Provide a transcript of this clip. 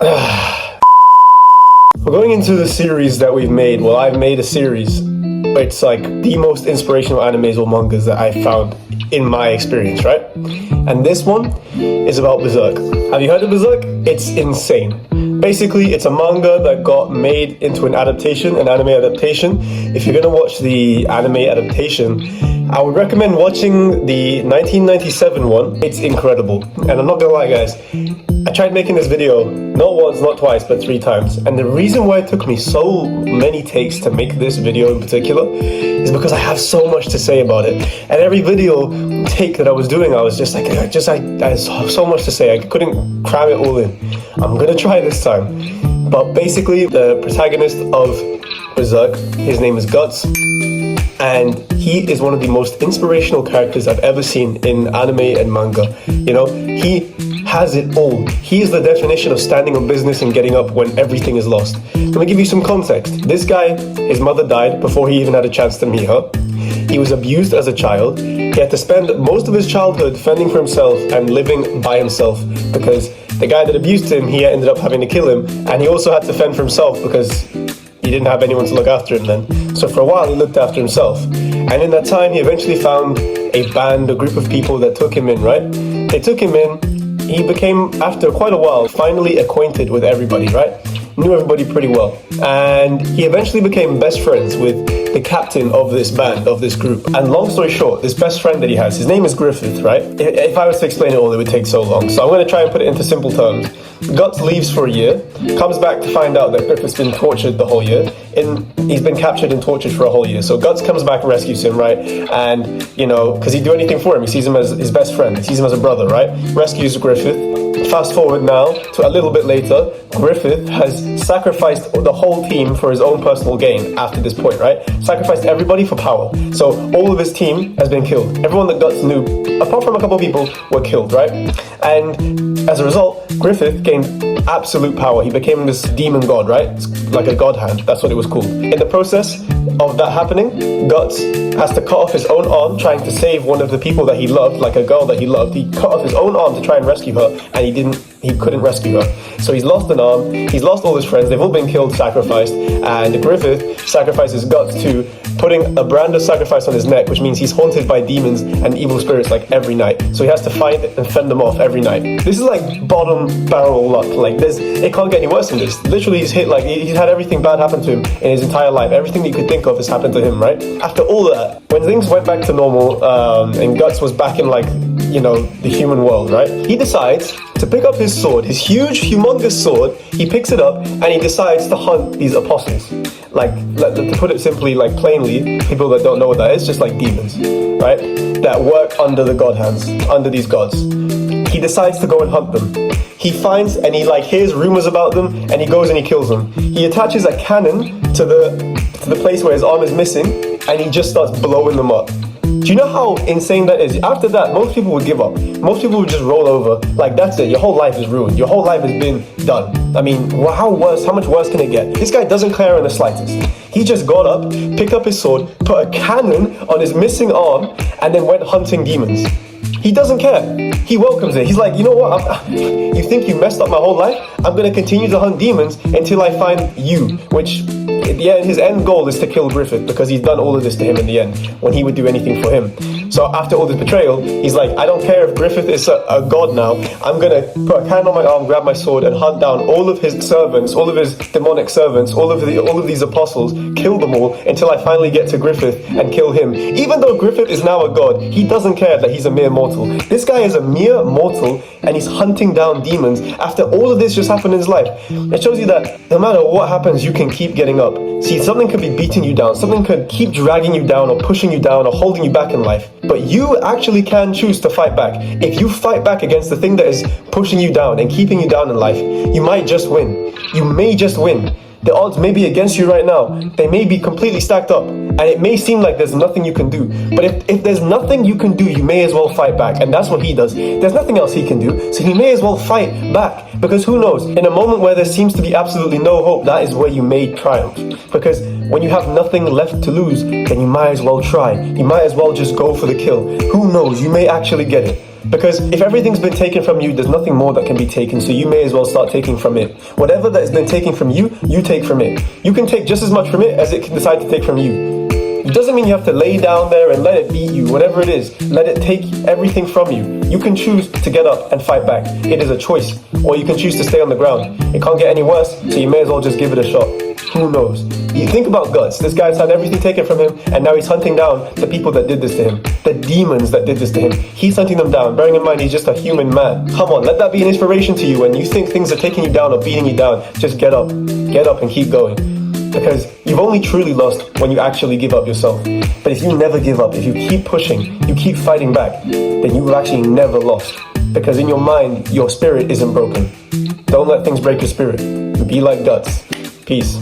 We're going into the series that we've made. Well, I've made a series. It's like the most inspirational animes or mangas that I found in my experience, right? And this one is about Berserk. Have you heard of Berserk? It's insane. Basically, it's a manga that got made into an adaptation, an anime adaptation. If you're gonna watch the anime adaptation, I would recommend watching the 1997 one. It's incredible. And I'm not gonna lie, guys, I tried making this video not once, not twice, but 3 times. And the reason why it took me so many takes to make this video in particular is because I have so much to say about it. And every video take that I was doing, I was just like, I had so much to say. I couldn't cram it all in. I'm gonna try this time. But basically, the protagonist of Berserk, his name is Guts. And he is one of the most inspirational characters I've ever seen in anime and manga. You know, he has it all. He is the definition of standing on business and getting up when everything is lost. Let me give you some context. This guy, his mother died before he even had a chance to meet her. He was abused as a child. He had to spend most of his childhood fending for himself and living by himself because the guy that abused him, he ended up having to kill him. And he also had to fend for himself because he didn't have anyone to look after him then. So for a while, he looked after himself. And in that time, he eventually found a band, a group of people that took him in, right? They took him in. He became, after quite a while, finally acquainted with everybody, right? Knew everybody pretty well. And he eventually became best friends with the captain of this band, of this group. And long story short, this best friend that he has, his name is Griffith, right? If I was to explain it all, it would take so long. So I'm going to try and put it into simple terms. Guts leaves for a year, comes back to find out that Griffith's been tortured the whole year. He's been captured and tortured for a whole year. So Guts comes back and rescues him, right? And, you know, because he'd do anything for him. He sees him as his best friend. He sees him as a brother, right? Rescues Griffith. Fast forward now to a little bit later, Griffith has sacrificed the whole team for his own personal gain after this point, right? Sacrificed everybody for power. So all of his team has been killed. Everyone that Guts knew, apart from a couple of people, were killed, right? And as a result, Griffith gained absolute power. He became this demon god, right? It's like a god hand. That's what it was called. In the process of that happening, Guts has to cut off his own arm trying to save one of the people that he loved, like a girl that he loved. He cut off his own arm to try and rescue her, and he couldn't rescue her. So he's lost an arm, he's lost all his friends, they've all been killed, sacrificed, and Griffith sacrifices Guts to putting a brand of sacrifice on his neck, which means he's haunted by demons and evil spirits like every night. So he has to fight and fend them off every night. This is like bottom barrel luck. Like it can't get any worse than this. Literally he's had everything bad happen to him in his entire life. Everything that you could think of has happened to him, right? After all that, when things went back to normal, and Guts was back in like, you know, the human world, right? He decides to pick up his sword, his huge, humongous sword. He picks it up and he decides to hunt these apostles. Like, to put it simply, like plainly, people that don't know what that is, just like demons, right? That work under the god hands, under these gods. He decides to go and hunt them. He finds and he like hears rumors about them and he goes and he kills them. He attaches a cannon to the place where his arm is missing and he just starts blowing them up. Do you know how insane that is? After that, most people would give up. Most people would just roll over. Like, that's it. Your whole life is ruined. Your whole life has been done. I mean, how much worse can it get? This guy doesn't care in the slightest. He just got up, picked up his sword, put a cannon on his missing arm, and then went hunting demons. He doesn't care. He welcomes it. He's like, you know what? You think you messed up my whole life? I'm going to continue to hunt demons until I find you, which his end goal is to kill Griffith because he's done all of this to him in the end when he would do anything for him. So after all this betrayal, he's like, I don't care if Griffith is a god now. I'm going to put a cannon on my arm, grab my sword and hunt down all of his servants, all of his demonic servants, all of these apostles, kill them all until I finally get to Griffith and kill him. Even though Griffith is now a god, he doesn't care that he's a mere mortal. This guy is a mere mortal and he's hunting down demons after all of this just happened in his life. It shows you that no matter what happens, you can keep getting up. See, something could be beating you down, something could keep dragging you down or pushing you down or holding you back in life. But you actually can choose to fight back. If you fight back against the thing that is pushing you down and keeping you down in life, you might just win. You may just win. The odds may be against you right now. They may be completely stacked up. And it may seem like there's nothing you can do. But if there's nothing you can do, you may as well fight back. And that's what he does. There's nothing else he can do. So he may as well fight back. Because who knows? In a moment where there seems to be absolutely no hope, that is where you may triumph. Because when you have nothing left to lose, then you might as well try. You might as well just go for the kill. Who knows? You may actually get it. Because if everything's been taken from you, there's nothing more that can be taken, so you may as well start taking from it. Whatever that has been taken from you, you take from it. You can take just as much from it as it can decide to take from you. It doesn't mean you have to lay down there and let it beat you, whatever it is. Let it take everything from you. You can choose to get up and fight back. It is a choice. Or you can choose to stay on the ground. It can't get any worse, so you may as well just give it a shot. Who knows? You think about Guts. This guy's had everything taken from him, and now he's hunting down the people that did this to him. The demons that did this to him. He's hunting them down, bearing in mind he's just a human man. Come on, let that be an inspiration to you. When you think things are taking you down or beating you down, just get up. Get up and keep going. Because you've only truly lost when you actually give up yourself. But if you never give up, if you keep pushing, you keep fighting back, then you will actually never lost. Because in your mind, your spirit isn't broken. Don't let things break your spirit. Be like Guts. Peace.